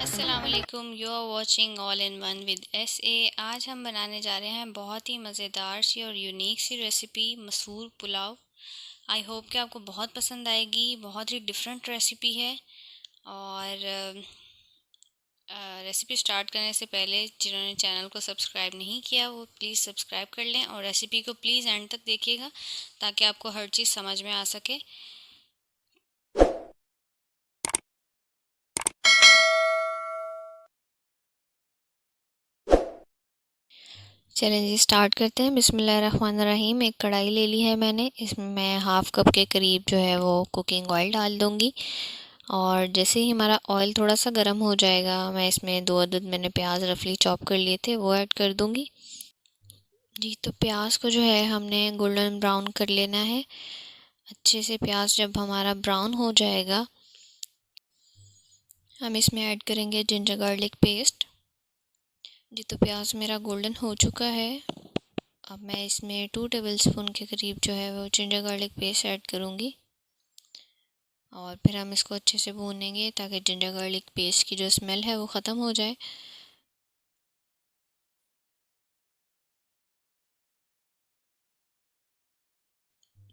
अस्सलामुअलैकुम, you are watching all in one with आज हम बनाने जा रहे हैं बहुत ही मज़ेदार सी और यूनिक सी रेसिपी मसूर पुलाव। आई होप कि आपको बहुत पसंद आएगी। बहुत ही डिफरेंट रेसिपी है। और रेसिपी स्टार्ट करने से पहले जिन्होंने चैनल को सब्सक्राइब नहीं किया वो प्लीज़ सब्सक्राइब कर लें और रेसिपी को प्लीज़ एंड तक देखिएगा ताकि आपको हर चीज़ समझ में आ सके। चलें जी, स्टार्ट करते हैं। बिस्मिल्लाहिर्रहमानिर्रहीम। एक कढ़ाई ले ली है मैंने, इसमें मैं हाफ़ कप के करीब जो है वो कुकिंग ऑयल डाल दूँगी। और जैसे ही हमारा ऑयल थोड़ा सा गर्म हो जाएगा, मैं इसमें 2 अदद मैंने प्याज रफली चॉप कर लिए थे वो ऐड कर दूँगी। जी, तो प्याज को जो है हमने गोल्डन ब्राउन कर लेना है। अच्छे से प्याज जब हमारा ब्राउन हो जाएगा, हम इसमें ऐड करेंगे जिंजर गार्लिक पेस्ट। जी, तो प्याज मेरा गोल्डन हो चुका है। अब मैं इसमें 2 टेबलस्पून के करीब जो है वो जिंजर गार्लिक पेस्ट ऐड करूँगी। और फिर हम इसको अच्छे से भूनेंगे ताकि जिंजर गार्लिक पेस्ट की जो स्मेल है वो ख़त्म हो जाए।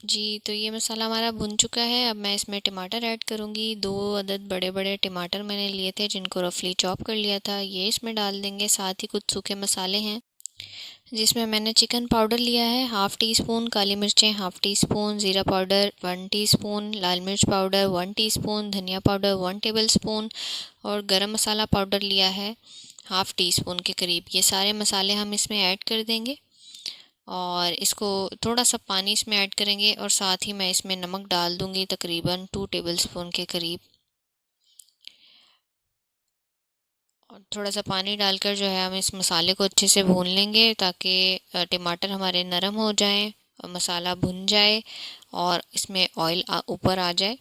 जी, तो ये मसाला हमारा भुन चुका है। अब मैं इसमें टमाटर ऐड करूँगी। 2 अदद बड़े बड़े टमाटर मैंने लिए थे जिनको रफली चॉप कर लिया था, ये इसमें डाल देंगे। साथ ही कुछ सूखे मसाले हैं जिसमें मैंने चिकन पाउडर लिया है हाफ़ टी स्पून, काली मिर्चें हाफ़ टी स्पून, ज़ीरा पाउडर 1 टीस्पून, लाल मिर्च पाउडर 1 टीस्पून, धनिया पाउडर 1 टेबलस्पून और गरम मसाला पाउडर लिया है हाफ़ टी स्पून के करीब। ये सारे मसाले हम इसमें ऐड कर देंगे और इसको थोड़ा सा पानी इसमें ऐड करेंगे और साथ ही मैं इसमें नमक डाल दूँगी तकरीबन 2 टेबलस्पून के करीब। और थोड़ा सा पानी डालकर जो है हम इस मसाले को अच्छे से भून लेंगे ताकि टमाटर हमारे नरम हो जाएं, मसाला भुन जाए और इसमें ऑयल ऊपर आ जाए।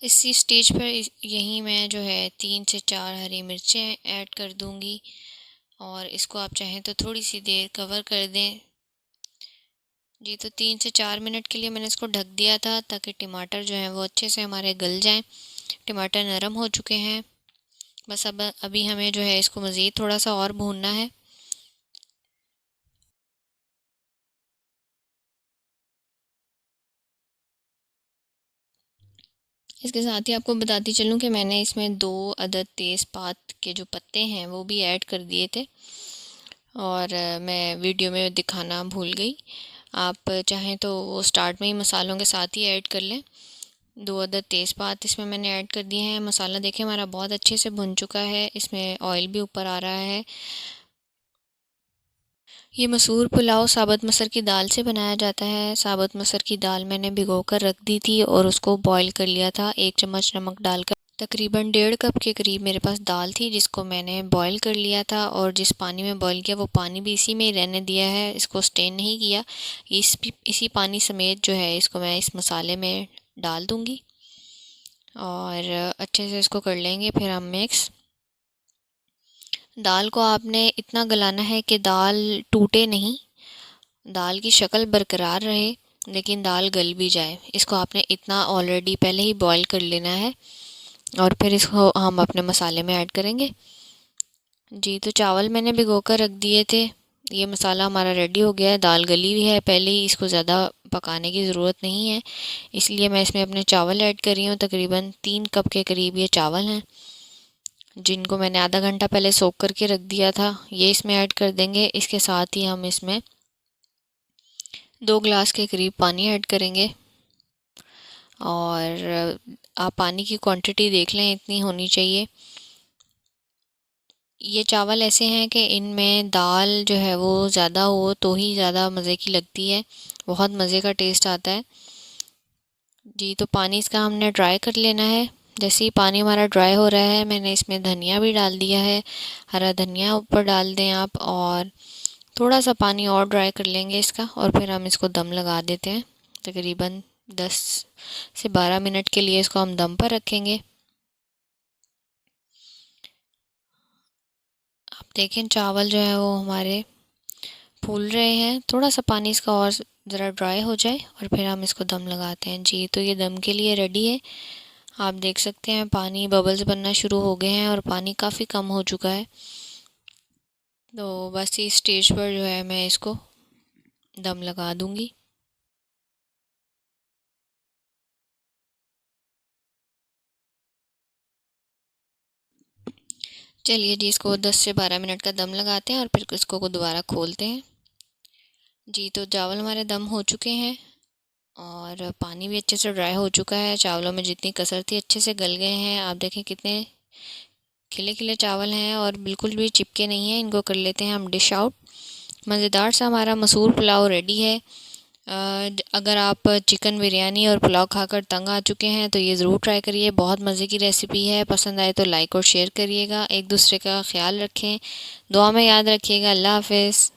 इसी स्टेज पर यहीं मैं जो है 3 से 4 हरी मिर्चें ऐड कर दूंगी और इसको आप चाहें तो थोड़ी सी देर कवर कर दें। जी, तो 3 से 4 मिनट के लिए मैंने इसको ढक दिया था ताकि टमाटर जो है वो अच्छे से हमारे गल जाएं। टमाटर नरम हो चुके हैं। बस अब अभी हमें जो है इसको मज़ीद थोड़ा सा और भूनना है। इसके साथ ही आपको बताती चलूँ कि मैंने इसमें 2 अदद तेज़पात के जो पत्ते हैं वो भी ऐड कर दिए थे और मैं वीडियो में दिखाना भूल गई। आप चाहें तो वो स्टार्ट में ही मसालों के साथ ही ऐड कर लें। 2 अदद तेज़पात इसमें मैंने ऐड कर दिए हैं। मसाला देखिए हमारा बहुत अच्छे से भुन चुका है, इसमें ऑयल भी ऊपर आ रहा है। ये मसूर पुलाव साबुत मसर की दाल से बनाया जाता है। साबुत मसर की दाल मैंने भिगो कर रख दी थी और उसको बॉईल कर लिया था 1 चम्मच नमक डालकर। तकरीबन 1.5 कप के करीब मेरे पास दाल थी जिसको मैंने बॉईल कर लिया था और जिस पानी में बॉईल किया वो पानी भी इसी में ही रहने दिया है, इसको स्टेन नहीं किया। इसी पानी समेत जो है इसको मैं इस मसाले में डाल दूँगी और अच्छे से इसको कर लेंगे फिर हम मिक्स। दाल को आपने इतना गलाना है कि दाल टूटे नहीं, दाल की शक्ल बरकरार रहे लेकिन दाल गल भी जाए। इसको आपने इतना ऑलरेडी पहले ही बॉईल कर लेना है और फिर इसको हम अपने मसाले में ऐड करेंगे। जी, तो चावल मैंने भिगो कर रख दिए थे। ये मसाला हमारा रेडी हो गया है। दाल गली हुई है पहले ही, इसको ज़्यादा पकाने की ज़रूरत नहीं है, इसलिए मैं इसमें अपने चावल ऐड कर रही हूँ। तकरीबन 3 कप के करीब ये चावल हैं जिनको मैंने आधा घंटा पहले सोख करके रख दिया था, ये इसमें ऐड कर देंगे। इसके साथ ही हम इसमें 2 गिलास के करीब पानी ऐड करेंगे और आप पानी की क्वांटिटी देख लें, इतनी होनी चाहिए। ये चावल ऐसे हैं कि इनमें दाल जो है वो ज़्यादा हो तो ही ज़्यादा मज़े की लगती है, बहुत मज़े का टेस्ट आता है। जी, तो पानी इसका हमने ड्राई कर लेना है। जैसे ही पानी हमारा ड्राई हो रहा है मैंने इसमें धनिया भी डाल दिया है, हरा धनिया ऊपर डाल दें आप और थोड़ा सा पानी और ड्राई कर लेंगे इसका और फिर हम इसको दम लगा देते हैं। तकरीबन 10 से 12 मिनट के लिए इसको हम दम पर रखेंगे। आप देखें चावल जो है वो हमारे फूल रहे हैं। थोड़ा सा पानी इसका और ज़रा ड्राई हो जाए और फिर हम इसको दम लगाते हैं। जी तो ये दम के लिए रेडी है। आप देख सकते हैं पानी बबल्स बनना शुरू हो गए हैं और पानी काफ़ी कम हो चुका है। तो बस इस स्टेज पर जो है मैं इसको दम लगा दूंगी। चलिए जी, इसको 10 से 12 मिनट का दम लगाते हैं और फिर इसको दोबारा खोलते हैं। जी तो चावल हमारे दम हो चुके हैं और पानी भी अच्छे से ड्राई हो चुका है। चावलों में जितनी कसर थी अच्छे से गल गए हैं। आप देखें कितने खिले खिले चावल हैं और बिल्कुल भी चिपके नहीं हैं। इनको कर लेते हैं हम डिश आउट। मज़ेदार सा हमारा मसूर पुलाव रेडी है। अगर आप चिकन बिरयानी और पुलाव खाकर तंग आ चुके हैं तो ये ज़रूर ट्राई करिए। बहुत मज़े की रेसिपी है। पसंद आए तो लाइक और शेयर करिएगा। एक दूसरे का ख्याल रखें, दुआ में याद रखिएगा। अल्लाह हाफ़िज़।